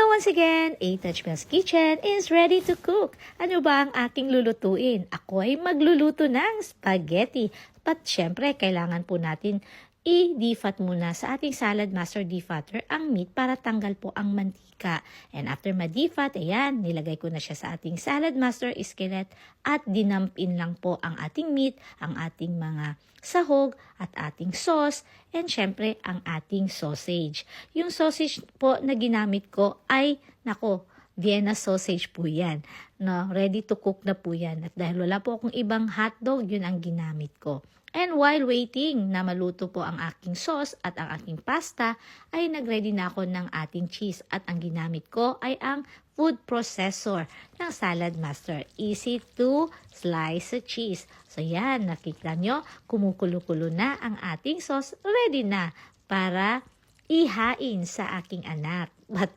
once again, A Touch Mel's Kitchen is ready to cook. Ano ba ang aking lulutuin? Ako ay magluluto ng spaghetti. But syempre, kailangan po natin i-defat muna sa ating salad master defatter ang meat para tanggal po ang mantika. And after ma-defat, ayan, nilagay ko na siya sa ating salad master skillet at dinampin lang po ang ating meat, ang ating mga sahog at ating sauce, and syempre ang ating sausage. Yung sausage po na ginamit ko ay, Vienna sausage po yan. No, ready to cook na po yan. At dahil wala po akong ibang hotdog, yun ang ginamit ko. And while waiting na maluto po ang aking sauce at ang aking pasta, ay nagready na ako ng ating cheese. At ang ginamit ko ay ang food processor ng Salad Master. Easy to slice cheese. So yan, nakita nyo, kumukulo-kulo na ang ating sauce. Ready na para ihain sa aking anak. But